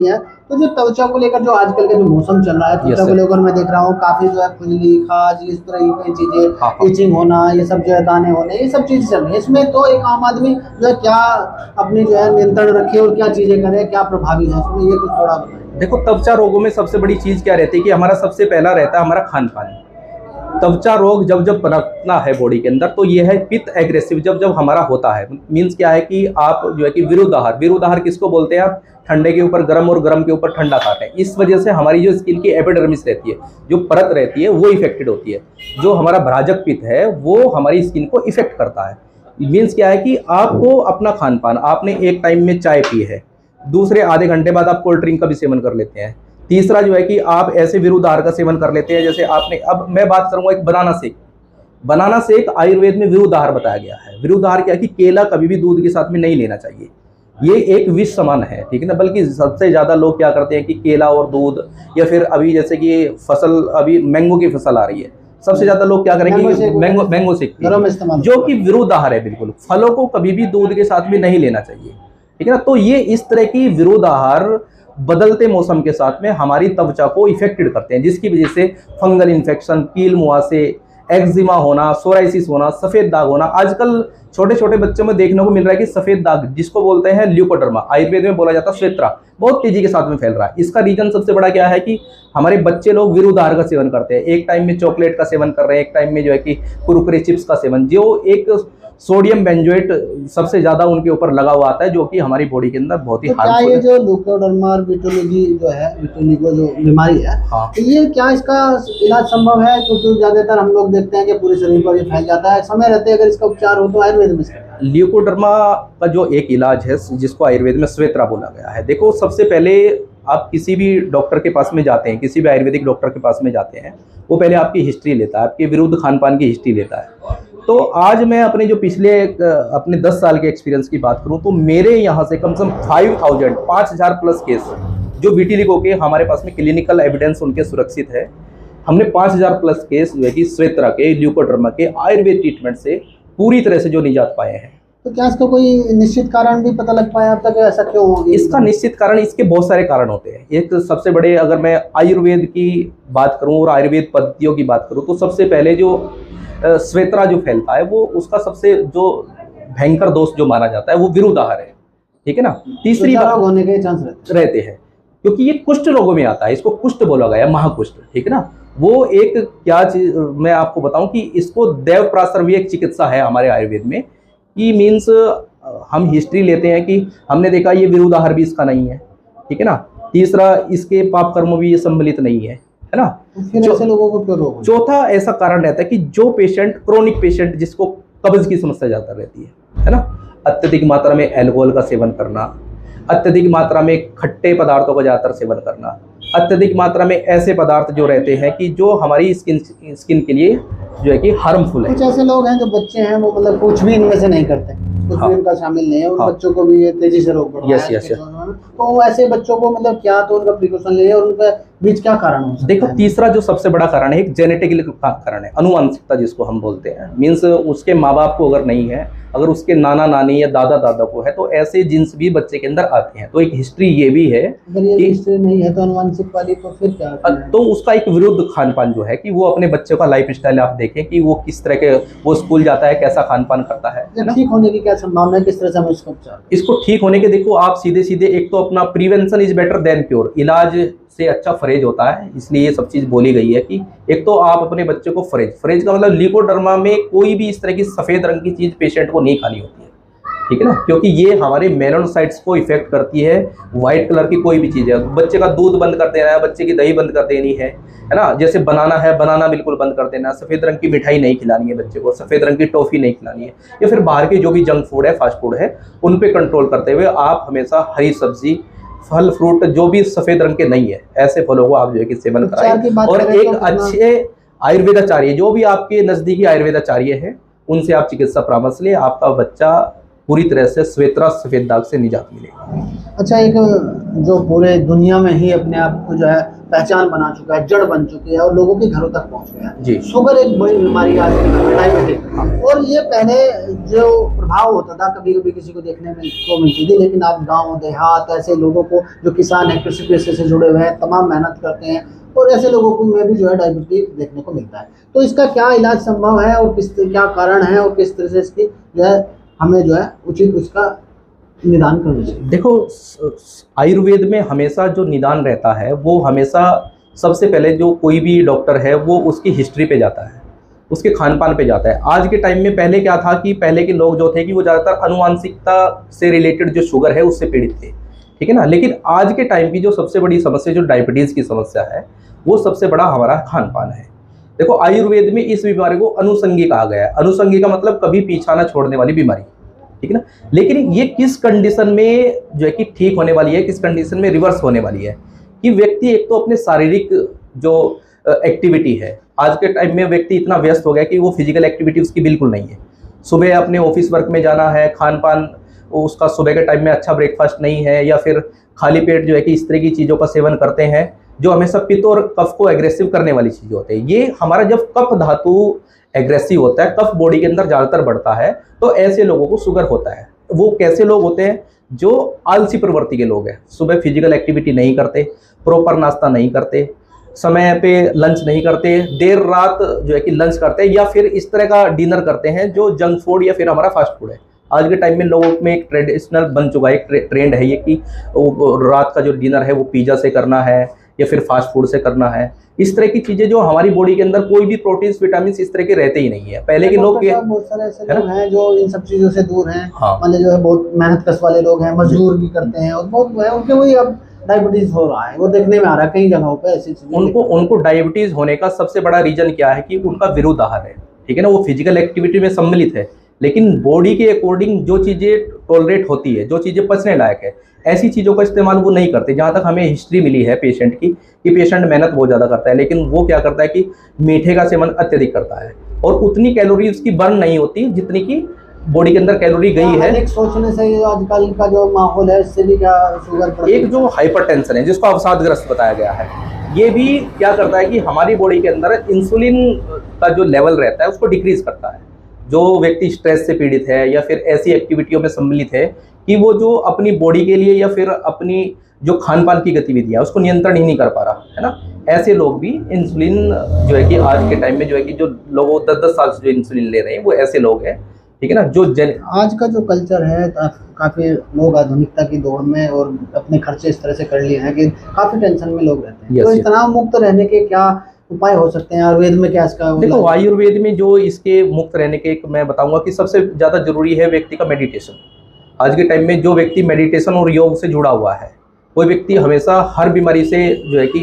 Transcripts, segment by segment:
है। तो जो त्वचा को लेकर जो आजकल का जो मौसम चल रहा है, यस त्वचा को सर। लेकर मैं देख रहा हूँ काफ़ी जो है खुजली, खाज इस तरह की चीज़ें, हाँ, हाँ। इचिंग होना, ये सब जो है दाने होने, ये सब चीज़ें चल रही हैं। इसमें तो एक आम आदमी जो है क्या अपनी जो है नियंत्रण रखे और क्या चीज़ें करे, क्या प्रभावी है इसमें, ये कुछ थोड़ा बताएँ? देखो, त्वचा रोगों में सबसे बड़ी चीज़ क्या रहती है कि हमारा सबसे पहला रहता है हमारा खान-पान। त्वचा रोग जब जब पनपता है बॉडी के अंदर, तो ये है पित्त एग्रेसिव जब जब हमारा होता है। मीन्स क्या है कि आप जो है कि विरुद्धाहार, विरुद्धाहार किसको बोलते हैं? आप ठंडे के ऊपर गर्म और गर्म के ऊपर ठंडा खा रहे हैं। इस वजह से हमारी जो स्किन की एपिडर्मिस रहती है, जो परत रहती है, वो इफेक्टेड होती है। जो हमारा भ्राजक पित्त है वो हमारी स्किन को इफेक्ट करता है। मीन्स क्या है कि आपको अपना खान पान, आपने एक टाइम में चाय पी है, दूसरे आधे घंटे बाद आप कोल्ड ड्रिंक का भी सेवन कर लेते हैं। तीसरा जो है कि आप ऐसे विरुद्ध आहार का सेवन कर लेते हैं, जैसे आपने, अब मैं बात करूंगा एक banana shake. Banana shake Ayurveda में विरुद्ध आहार बताया गया है। विरुद्ध आहार क्या है कि केला कभी भी दूध के साथ में नहीं लेना चाहिए। ये एक विष समान है, ठीक है ना। बल्कि सबसे ज्यादा लोग क्या करते हैं कि केला और दूध, या फिर अभी जैसे कि फसल, अभी मैंगो की फसल आ रही है, सबसे ज्यादा लोग क्या करेंगे, मैंगो शेक जो कि विरुद्ध आहार है। बिल्कुल, फलों को कभी भी दूध के साथ में नहीं लेना चाहिए, ठीक है ना। तो ये इस तरह की विरुद्ध आहार बदलते मौसम के साथ में हमारी त्वचा को इफेक्टेड करते हैं, जिसकी वजह से फंगल इन्फेक्शन, कील मुहासे, एक्जिमा होना, सोराइसिस होना, सफेद दाग होना। आजकल छोटे छोटे बच्चों में देखने को मिल रहा है कि सफेद दाग, जिसको बोलते हैं ल्यूकोडर्मा, आयुर्वेद में बोला जाता है श्वेतरा, बहुत तेजी के साथ में फैल रहा है। इसका रीजन सबसे बड़ा क्या है कि हमारे बच्चे लोग विरुद्ध आहार का सेवन करते हैं। एक टाइम में चॉकलेट का सेवन कर रहे हैं, एक टाइम में जो है कि कुरकुरे चिप्स का सेवन, जो एक सोडियम बेंजोएट सबसे ज्यादा उनके ऊपर लगा हुआ आता है, जो कि हमारी बॉडी के अंदर बहुत ही तो क्या ये जो ल्यूकोडर्मा और विटिलिगो जो है, विटिलिगो जो बीमारी है, हाँ, तो ये क्या इसका इलाज संभव है? क्योंकि ज्यादातर हम लोग देखते हैं कि पूरे शरीर पर ये फैल जाता है, समय रहते अगर इसका उपचार हो तो आयुर्वेद में इसका ल्यूकोडर्मा का जो एक इलाज है, जिसको आयुर्वेद में श्वेतरा बोला गया है। देखो, सबसे पहले आप किसी भी डॉक्टर के पास में जाते हैं, किसी भी आयुर्वेदिक डॉक्टर के पास में जाते हैं, वो पहले आपकी हिस्ट्री लेता है, आपके विरुद्ध खान पान की हिस्ट्री लेता है। तो आज मैं अपने जो पिछले अपने 10 साल के एक्सपीरियंस की बात करूं, तो मेरे यहाँ से कम से कम 5000 प्लस केस जो विटिलिगो के हमारे पास में क्लिनिकल एविडेंस उनके सुरक्षित है। हमने 5000 प्लस केस जो है कि श्वेतरा के, ल्यूकोडर्मा के आयुर्वेद ट्रीटमेंट से पूरी तरह से जो निजात पाए हैं। तो क्या इसका कोई निश्चित कारण भी पता लग पाया अब तक, ऐसा क्यों हो गया? इसका निश्चित कारण, इसके बहुत सारे कारण होते हैं। एक सबसे बड़े, अगर मैं आयुर्वेद की बात करूं और आयुर्वेद पद्धतियों की बात करूं, तो सबसे पहले जो श्वेतरा जो फैलता है, वो उसका सबसे जो भयंकर दोष जो माना जाता है वो विरुद्ध आहार है, ठीक है ना। तीसरी बात होने के चांस रहते हैं, क्योंकि ये कुष्ठ रोगों में आता है, इसको कुष्ठ बोला गया, महाकुष्ठ, ठीक है ना। वो एक क्या चीज मैं आपको बताऊं कि इसको देव प्रासर्वी एक चिकित्सा है हमारे आयुर्वेद में, कि मीन्स हम हिस्ट्री लेते हैं कि हमने देखा ये विरुद्ध आहार भी इसका नहीं है, ठीक है ना। तीसरा, इसके पाप कर्म भी ये सम्मिलित नहीं है ना। फिर ऐसे लोगों को क्यों रोग? चौथा ऐसा कारण रहता है कि जो पेशेंट, क्रोनिक पेशेंट, जिसको कब्ज की समस्या ज्यादा रहती है ना, अत्यधिक मात्रा में अल्कोहल का सेवन करना, अत्यधिक मात्रा में खट्टे पदार्थों का ज्यादातर सेवन करना, अत्यधिक मात्रा में ऐसे पदार्थ जो रहते हैं कि जो हमारी स्किन के लिए जो है कि हार्मफुल है। कुछ ऐसे लोग हैं जो बच्चे हैं, वो मतलब कुछ भी इनमें से नहीं करते, कुछ भी इनका शामिल नहीं है, उन बच्चों को भी ये तेजी से रोग बढ़ रहा है। तो ऐसे बच्चों को मतलब क्या तो उनका प्रिकॉशन ले, और उनका बीच क्या कारण हो सकता है? देखो, तीसरा जो सबसे बड़ा कारण है, एक जेनेटिकली कारण है, अनुवांशिकता जिसको हम बोलते हैं। मीन्स उसके माँ बाप को अगर नहीं है, अगर उसके नाना नानी या दादा दादा को है, तो ऐसे जीन्स भी बच्चे के अंदर आते हैं। तो एक हिस्ट्री ये भी है कि हिस्ट्री नहीं है तो अनुवांशिक वाली, तो फिर क्या? तो उसका एक विरुद्ध खान पान जो है कि वो अपने बच्चों का लाइफ स्टाइल आप देखें कि वो किस तरह के, वो स्कूल जाता है, कैसा खान पान करता है। ठीक होने की क्या संभावना है, किस तरह से हम इसको उपचार? इसको ठीक होने के, देखो आप सीधे सीधे, एक तो अपना prevention is better than cure, इलाज से अच्छा फरेज होता है, इसलिए ये सब चीज बोली गई है कि एक तो आप अपने बच्चे को फरेज का मतलब ल्यूकोडर्मा में कोई भी इस तरह की सफेद रंग की चीज पेशेंट को नहीं खानी होती है, ठीक है ना, क्योंकि ये हमारे मेलानोसाइट्स को इफेक्ट करती है। व्हाइट कलर की कोई भी चीज है, बच्चे का दूध बंद कर देना है, बच्चे की दही बंद कर देनी है ना। जैसे बनाना है, बनाना बिल्कुल बंद कर देना, सफेद रंग की मिठाई नहीं खिलानी है बच्चे को, सफेद रंग की टॉफी नहीं खिलानी है, या फिर बाहर के जो भी जंक फूड है, फास्ट फूड है, उन पे कंट्रोल करते हुए आप हमेशा हरी सब्जी, फल फ्रूट जो भी सफेद रंग के नहीं है, ऐसे फलों को आप जो है कि सेवन कराएं। और एक अच्छे आयुर्वेदाचार्य, जो भी आपके नजदीकी आयुर्वेदाचार्य है, उनसे आप चिकित्सा परामर्श लें। आपका बच्चा पूरी तरह से श्वेतरा सफेद दाग से निजात मिलेगी। अच्छा, एक जो पूरे दुनिया में ही अपने आप को जो है पहचान बना चुका है, जड़ बन चुकी है और लोगों के घरों तक पहुंच गया है जी। शुगर एक बड़ी बीमारी आज के डायबिटिक, और ये पहले जो प्रभाव होता था कभी कभी किसी को देखने में को मिलती थी, लेकिन अब गांव देहात ऐसे लोगों को जो किसान है, कृषि पेशे से जुड़े हुए हैं, तमाम मेहनत करते हैं, और ऐसे लोगों को में भी जो है डायबिटीज देखने को मिलता है। तो इसका क्या इलाज संभव है और क्या कारण है और किस तरह से इसकी जो है हमें जो है उचित उसका निदान करना चाहिए? देखो, आयुर्वेद में हमेशा जो निदान रहता है वो हमेशा सबसे पहले जो कोई भी डॉक्टर है वो उसकी हिस्ट्री पे जाता है, उसके खान पान पे जाता है। आज के टाइम में पहले क्या था कि पहले के लोग जो थे कि वो ज़्यादातर अनुवांशिकता से रिलेटेड जो शुगर है उससे पीड़ित थे, ठीक है ना। लेकिन आज के टाइम की जो सबसे बड़ी समस्या जो डायबिटीज़ की समस्या है वो सबसे बड़ा हमारा खान पान है। देखो, आयुर्वेद में इस बीमारी को अनुषंगी कहा गया है। अनुषंगी का मतलब कभी पीछा ना छोड़ने वाली बीमारी, ठीक है ना। लेकिन ये किस कंडीशन में जो है कि ठीक होने वाली है, किस कंडीशन में रिवर्स होने वाली है कि व्यक्ति एक तो अपने शारीरिक जो एक्टिविटी है, आज के टाइम में व्यक्ति इतना व्यस्त हो गया कि वो फिजिकल एक्टिविटी उसकी बिल्कुल नहीं है। सुबह अपने ऑफिस वर्क में जाना है, खान पान उसका सुबह के टाइम में अच्छा ब्रेकफास्ट नहीं है, या फिर खाली पेट जो है कि इस तरह की चीज़ों का सेवन करते हैं जो हमेशा पित्त और कफ को एग्रेसिव करने वाली चीज़ें होते हैं। ये हमारा जब कफ धातु एग्रेसिव होता है, कफ बॉडी के अंदर ज़्यादातर बढ़ता है, तो ऐसे लोगों को शुगर होता है। वो कैसे लोग होते हैं? जो आलसी प्रवृत्ति के लोग हैं, सुबह फिजिकल एक्टिविटी नहीं करते, प्रॉपर नाश्ता नहीं करते, समय पे लंच नहीं करते, देर रात जो है कि लंच करते हैं, या फिर इस तरह का डिनर करते हैं जो जंक फूड या फिर हमारा फास्ट फूड है। आज के टाइम में लोगों में एक ट्रेडिशनल बन चुका है, एक ट्रेंड है ये कि रात का जो डिनर है वो पिज़्ज़ा से करना है या फिर फास्ट फूड से करना है। इस तरह की चीज़ें जो हमारी बॉडी के अंदर कोई भी प्रोटीन्स विटामिन इस तरह के रहते ही नहीं है। पहले के लोग बहुत सारे ऐसे लोग हैं जो इन सब चीज़ों से दूर हैं, हाँ, मतलब जो है बहुत मेहनत कश वाले लोग हैं, मजदूर भी करते हैं और बहुत है उनके वही अब डायबिटीज हो रहा है, वो देखने में आ रहा है कई जगहों पे ऐसी चीजें। उनको डायबिटीज होने का सबसे बड़ा रीजन क्या है कि उनका विरुद्ध आहार है, ठीक है ना। वो फिजिकल एक्टिविटी में सम्मिलित है, लेकिन बॉडी के अकॉर्डिंग जो चीज़ें टॉलरेट होती है, जो चीज़ें पचने लायक है, ऐसी चीज़ों का इस्तेमाल वो नहीं करते। जहाँ तक हमें हिस्ट्री मिली है पेशेंट की कि पेशेंट मेहनत बहुत ज़्यादा करता है, लेकिन वो क्या करता है कि मीठे का सेवन अत्यधिक करता है और उतनी कैलोरी उसकी बर्न नहीं होती जितनी की बॉडी के अंदर कैलोरी गई है। एक सोचने से आजकल का जो माहौल है इससे भी क्या शुगर, एक जो हाइपरटेंशन है जिसको अवसादग्रस्त बताया गया है, ये भी क्या करता है कि हमारी बॉडी के अंदर इंसुलिन का जो लेवल रहता है उसको डिक्रीज करता है। जो व्यक्ति स्ट्रेस से पीड़ित है या फिर ऐसी एक्टिविटियों में सम्मिलित है कि वो जो अपनी बॉडी के लिए या फिर अपनी जो खान पान की गतिविधियाँ उसको नियंत्रण ही नहीं कर पा रहा है ना, ऐसे लोग भी इंसुलिन जो है कि आज के टाइम में जो है कि जो लोग 10-10 साल से जो इंसुलिन ले रहे हैं वो ऐसे लोग हैं, ठीक है ना। जो आज का जो कल्चर है काफ़ी लोग आधुनिकता की दौड़ में और अपने खर्चे इस तरह से कर लिए हैं कि काफ़ी टेंशन में लोग रहते हैं। तो इस तनाव मुक्त रहने के क्या उपाय हो सकते हैं? आयुर्वेद में क्या इसका? देखो, आयुर्वेद में जो इसके मुक्त रहने के मैं बताऊंगा कि सबसे ज़्यादा जरूरी है व्यक्ति का मेडिटेशन। आज के टाइम में जो व्यक्ति मेडिटेशन और योग से जुड़ा हुआ है वो व्यक्ति हमेशा हर बीमारी से जो है कि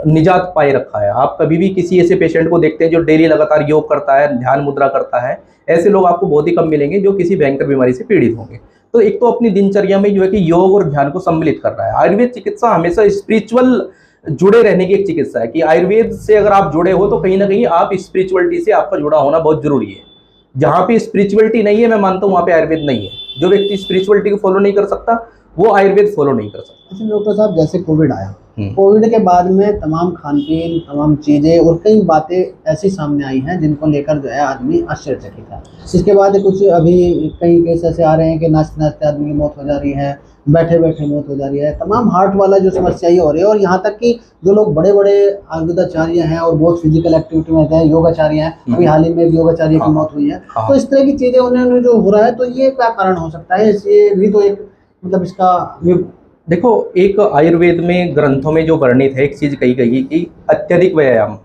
निजात पाए रखा है। आप कभी भी किसी ऐसे पेशेंट को देखते हैं जो डेली लगातार योग करता है, ध्यान मुद्रा करता है, ऐसे लोग आपको बहुत ही कम मिलेंगे जो किसी भयंकर बीमारी से पीड़ित होंगे। तो एक तो अपनी दिनचर्या में जो है कि योग और ध्यान को सम्मिलित कर रहा है। आयुर्वेद चिकित्सा हमेशा स्पिरिचुअल जुड़े रहने की एक चिकित्सा है कि आयुर्वेद से अगर आप जुड़े हो तो कहीं ना कहीं आप स्पिरिचुअलिटी से आपका जुड़ा होना बहुत जरूरी है। जहाँ पे स्पिरिचुअलिटी नहीं है, मैं मानता हूँ वहाँ पे आयुर्वेद नहीं है। जो व्यक्ति स्पिरिचुअलिटी को फॉलो नहीं कर सकता वो आयुर्वेद फॉलो नहीं कर सकता। अच्छा डॉक्टर साहब, जैसे कोविड आया, कोविड के बाद में तमाम खान पीन, तमाम चीज़ें और कई बातें ऐसी सामने आई हैं जिनको लेकर जो है आदमी आश्चर्यचकित है। इसके बाद कुछ अभी कई केस ऐसे आ रहे हैं कि नाचते नाचते आदमी की मौत हो जा रही है, बैठे बैठे मौत हो जा रही है, तमाम हार्ट वाला जो समस्या ही हो रही है। और यहाँ तक कि जो लोग बड़े बड़े आयुर्वेदाचार्य हैं और बहुत फिजिकल एक्टिविटी में रहते हैं, योगाचार्य हैं, अभी हाल ही में योगाचार्य की मौत हुई है, तो इस तरह की चीज़ें उन्होंने जो हो रहा है, तो ये क्या कारण हो सकता है? ये भी तो एक मतलब इसका देखो, एक आयुर्वेद में ग्रंथों में जो वर्णित है एक चीज़ कही गई कि अत्यधिक व्यायाम,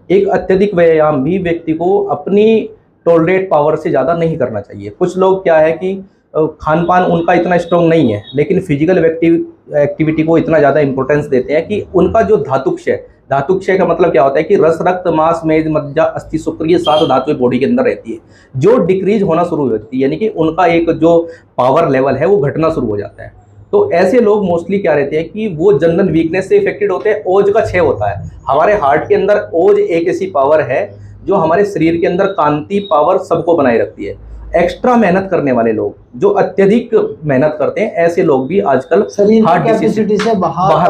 एक अत्यधिक व्यायाम भी व्यक्ति को अपनी टॉलरेट पावर से ज़्यादा नहीं करना चाहिए। कुछ लोग क्या है कि खान पान उनका इतना स्ट्रॉन्ग नहीं है, लेकिन फिजिकल एक्टिविटी को इतना ज़्यादा इंपॉर्टेंस देते हैं कि उनका जो धातुक्षय का मतलब क्या होता है कि रस, रक्त, मांस, मेद, मज्जा, अस्थि, शुक्र, ये 7 धातुएं बॉडी के अंदर रहती है जो डिक्रीज होना शुरू हो जाती है, यानी कि उनका एक जो पावर लेवल है वो घटना शुरू हो जाता है। तो ऐसे लोग मोस्टली क्या रहते हैं कि वो जनरल वीकनेस से इफेक्टेड होते हैं। ओज का क्षय होता है। हमारे हार्ट के अंदर ओज एक ऐसी पावर है जो हमारे शरीर के अंदर कांति पावर सबको बनाए रखती है। एक्स्ट्रा मेहनत करने वाले लोग, जो अत्यधिक मेहनत करते हैं, ऐसे लोग भी आजकल शरीर की हार्ट डिसीज कैपेसिटी से बाहर